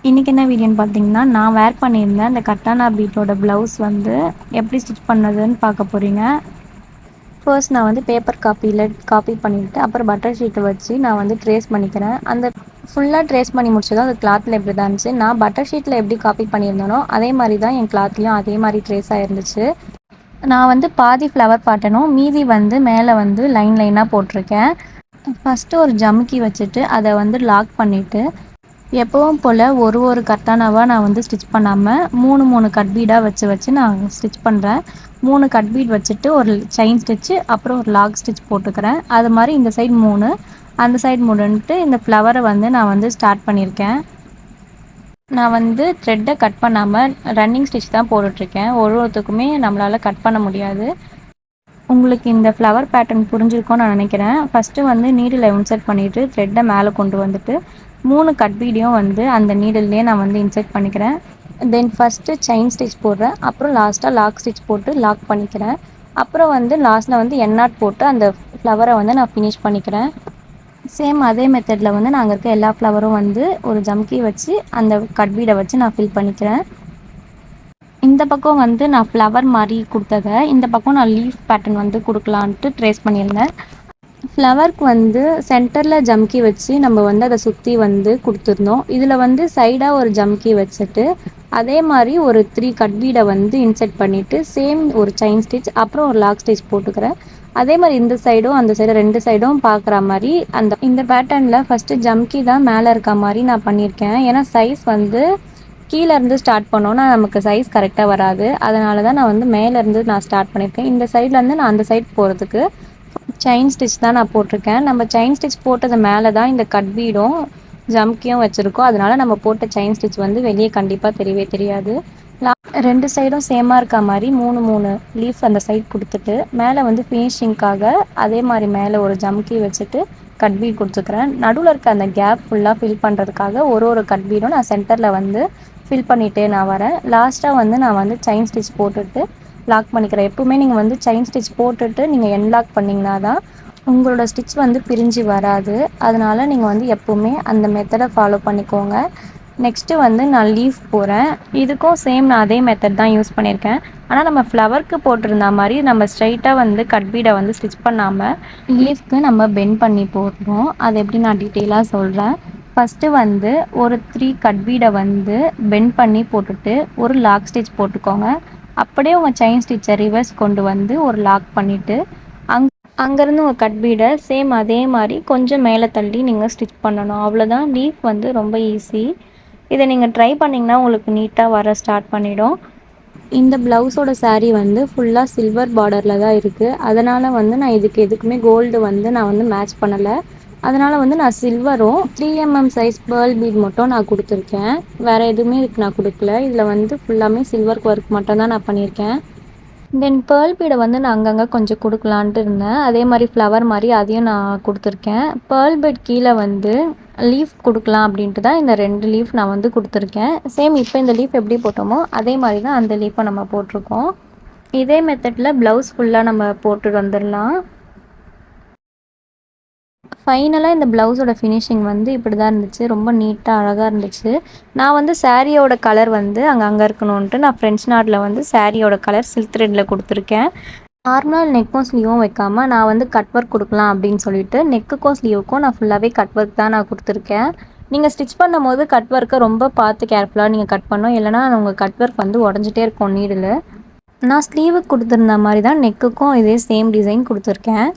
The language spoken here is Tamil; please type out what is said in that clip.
இன்றைக்கி என்ன வீடியோன்னு பார்த்தீங்கன்னா, நான் வேர் பண்ணியிருந்தேன் அந்த கட்டானா பீட்டோட ப்ளவுஸ் வந்து எப்படி ஸ்டிச் பண்ணதுன்னு பார்க்க போகிறீங்க. ஃபர்ஸ்ட் நான் வந்து பேப்பர் காப்பி பண்ணிவிட்டு அப்புறம் பட்டர் ஷீட்டை வச்சு நான் வந்து ட்ரேஸ் பண்ணிக்கிறேன். அந்த ஃபுல்லாக ட்ரேஸ் பண்ணி முடிச்சதும் அந்த கிளாத்தில் எப்படி தான் இருந்துச்சு. நான் பட்டர் ஷீட்டில் எப்படி காப்பி பண்ணியிருந்தேனோ அதே மாதிரி தான் என் கிளாத்லேயும் அதே மாதிரி ட்ரேஸ் ஆகிருந்துச்சு. நான் வந்து பாதி ஃப்ளவர் பாட்டனும் மீதி வந்து மேலே வந்து லைனாக போட்டிருக்கேன். ஃபஸ்ட்டு ஒரு ஜமுக்கி வச்சுட்டு அதை வந்து லாக் பண்ணிவிட்டு எப்பவும் போல் ஒரு கட்டானாவாக நான் வந்து ஸ்டிச் பண்ணாமல் 3 கட் பீடாக வச்சு நான் ஸ்டிச் பண்ணுறேன். 3 கட் பீட் வச்சுட்டு ஒரு செயின் ஸ்டிச்சு அப்புறம் ஒரு லாக் ஸ்டிச் போட்டுக்கிறேன். அது மாதிரி இந்த சைடு 3 அந்த சைடு 3ன்ட்டு இந்த ஃப்ளவரை வந்து நான் வந்து ஸ்டார்ட் பண்ணியிருக்கேன். நான் வந்து த்ரெட்டை கட் பண்ணாமல் ரன்னிங் ஸ்டிச் தான் போட்டுட்ருக்கேன். ஒருத்தருக்குமே நம்மளால் கட் பண்ண முடியாது. உங்களுக்கு இந்த ஃப்ளவர் பேட்டர்ன் புரிஞ்சிருக்கும்னு நான் நினைக்கிறேன். ஃபஸ்ட்டு வந்து நீடில் இன்சர்ட் பண்ணிவிட்டு த்ரெட்டை மேலே கொண்டு வந்துட்டு 3 கட் பீடையும் வந்து அந்த நீடில்லையே நான் வந்து இன்சர்ட் பண்ணிக்கிறேன். தென் ஃபஸ்ட்டு செயின் ஸ்டிச் போடுறேன். அப்புறம் லாஸ்ட்டாக லாக் ஸ்டிச் போட்டு லாக் பண்ணிக்கிறேன். அப்புறம் வந்து லாஸ்ட்டில் வந்து எண்ணாட் போட்டு அந்த ஃப்ளவரை வந்து நான் ஃபினிஷ் பண்ணிக்கிறேன். சேம் அதே மெத்தடில் வந்து நாங்கள் இருக்க எல்லா ஃப்ளவரும் வந்து ஒரு ஜம்கி வச்சு அந்த கட் பீடை வச்சு நான் ஃபில் பண்ணிக்கிறேன். இந்த பக்கம் வந்து நான் ஃப்ளவர் மாதிரி கொடுத்ததை இந்த பக்கம் நான் லீஃப் பேட்டர்ன் வந்து கொடுக்கலான்ட்டு ட்ரேஸ் பண்ணியிருந்தேன். ஃப்ளவருக்கு வந்து சென்டரில் ஜம்கி வச்சு நம்ம வந்து அதை சுற்றி வந்து கொடுத்துருந்தோம். இதில் வந்து சைடாக ஒரு ஜம்கி வச்சுட்டு அதே மாதிரி ஒரு 3 கட் பீடை வந்து இன்சர்ட் பண்ணிவிட்டு சேம் ஒரு செயின் ஸ்டிச் அப்புறம் ஒரு லாக் ஸ்டிச் போட்டுக்கிறேன். அதே மாதிரி இந்த சைடும் அந்த சைடும் 2 சைடும் பார்க்குற மாதிரி இந்த பேட்டர்னில் ஃபஸ்ட்டு ஜம்கி தான் மேலே இருக்க மாதிரி நான் பண்ணியிருக்கேன். ஏன்னா சைஸ் வந்து கீழேருந்து ஸ்டார்ட் பண்ணோன்னா நமக்கு சைஸ் கரெக்டாக வராது. அதனால தான் நான் வந்து மேலேருந்து நான் ஸ்டார்ட் பண்ணியிருக்கேன். இந்த சைட்லேருந்து நான் அந்த சைட் போகிறதுக்கு செயின் ஸ்டிச் தான் நான் போட்டிருக்கேன். நம்ம செயின் ஸ்டிச் போட்டது மேலே தான் இந்த கட் பீடும் ஜம்கியும் வச்சுருக்கோம். அதனால் நம்ம போட்ட செயின் ஸ்டிச் வந்து வெளியே கண்டிப்பாக தெரியவே தெரியாது. 2 சைடும் சேமாக இருக்க மாதிரி 3 லீஃப் அந்த சைட் கொடுத்துட்டு மேலே வந்து ஃபினிஷிங்காக அதே மாதிரி மேலே ஒரு ஜம்கி வச்சுட்டு கட் பீட் கொடுத்துக்கிறேன். நடுவில் இருக்க அந்த கேப் ஃபுல்லாக ஃபில் பண்ணுறதுக்காக ஒரு கட் பீடும் நான் சென்டரில் வந்து ஃபில் பண்ணிகிட்டே நான் வரேன். லாஸ்ட்டாக வந்து நான் வந்து செயின் ஸ்டிச் போட்டுட்டு லாக் பண்ணிக்கிறேன். எப்பவுமே நீங்கள் வந்து செயின் ஸ்டிச் போட்டுட்டு நீங்கள் என்லாக் பண்ணிங்கன்னா தான் உங்களோட ஸ்டிச் வந்து பிரிஞ்சு வராது. அதனால் நீங்கள் வந்து எப்போவுமே அந்த மெத்தடை ஃபாலோ பண்ணிக்கோங்க. நெக்ஸ்ட்டு வந்து நான் லீஃப் போகிறேன். இதுக்கும் சேம் நான் அதே மெத்தட் தான் யூஸ் பண்ணியிருக்கேன். ஆனால் நம்ம ஃப்ளவருக்கு போட்டிருந்த மாதிரி நம்ம ஸ்ட்ரைட்டாக வந்து கட் பீடை வந்து ஸ்டிச் பண்ணாமல் லீஃப்க்கு நம்ம பெண்ட் பண்ணி போடுறோம். அது எப்படி நான் டீட்டெயிலாக சொல்கிறேன். ஃபஸ்ட்டு வந்து ஒரு 3 கட் பீடை வந்து பெண்ட் பண்ணி போட்டுட்டு ஒரு லாக் ஸ்டிச் போட்டுக்கோங்க. அப்படியே உங்கள் செயின் ஸ்டிச்சை ரிவர்ஸ் கொண்டு வந்து ஒரு லாக் பண்ணிவிட்டு அங்கேருந்து உங்கள் கட் பீடை சேம் அதே மாதிரி கொஞ்சம் மேலே தள்ளி நீங்கள் ஸ்டிச் பண்ணணும். அவ்வளோதான். லீஃப் வந்து ரொம்ப ஈஸி. இதை நீங்கள் ட்ரை பண்ணிங்கன்னா உங்களுக்கு நீட்டாக வர ஸ்டார்ட் பண்ணிவிடும். இந்த ப்ளவுஸோட சாரீ வந்து ஃபுல்லாக சில்வர் பார்டரில் தான் இருக்குது. அதனால் வந்து நான் எதுக்குமே கோல்டு வந்து நான் வந்து மேட்ச் பண்ணலை. அதனால் வந்து நான் சில்வரும் 3mm சைஸ் பேர்ல் பீட் மட்டும் நான் கொடுத்துருக்கேன். வேறு எதுவுமே இதுக்கு நான் கொடுக்கல. இதில் வந்து ஃபுல்லாமே சில்வர் ஒர்க் மட்டும் தான் நான் பண்ணியிருக்கேன். தென் பேர்ல் பீடை வந்து நான் அங்கங்கே கொஞ்சம் கொடுக்கலான்ட்டு இருந்தேன். அதே மாதிரி ஃப்ளவர் மாதிரி அதையும் நான் கொடுத்துருக்கேன். பேர்ல் பீட் கீழே வந்து லீஃப் கொடுக்கலாம் அப்படின்ட்டு தான் இந்த 2 லீஃப் நான் வந்து கொடுத்துருக்கேன். சேம் இப்போ இந்த லீஃப் எப்படி போட்டோமோ அதே மாதிரி தான் அந்த லீஃபை நம்ம போட்டிருக்கோம். இதே மெத்தடில் ப்ளவுஸ் ஃபுல்லாக நம்ம போட்டு வந்துடலாம். ஃபைனலாக இந்த ப்ளவுஸோட ஃபினிஷிங் வந்து இப்படி தான் இருந்துச்சு. ரொம்ப நீட்டாக அழகாக இருந்துச்சு. நான் வந்து சாரியோட கலர் வந்து அங்கே இருக்கணுன்ட்டு நான் ஃப்ரெஞ்ச் நாட்டில் வந்து சாரியோட கலர் சில்க் த்ரெட்டில் கொடுத்துருக்கேன். நார்மல் நெக்கும் ஸ்லீவும் வைக்காமல் நான் வந்து கட் ஒர்க் கொடுக்கலாம் அப்படின்னு சொல்லிட்டு நெக்குக்கும் ஸ்லீவுக்கும் நான் ஃபுல்லாகவே கட் ஒர்க் தான் நான் கொடுத்துருக்கேன். நீங்கள் ஸ்டிச் பண்ணும் போது கட் ஒர்க்கை ரொம்ப பார்த்து கேர்ஃபுல்லாக நீங்கள் கட் பண்ணணும். இல்லைனா உங்கள் கட் ஒர்க் வந்து உடஞ்சிட்டே இருக்கும் நீடில். நான் ஸ்லீவுக்கு கொடுத்துருந்த மாதிரி தான் நெக்குக்கும் இதே சேம் டிசைன் கொடுத்துருக்கேன்.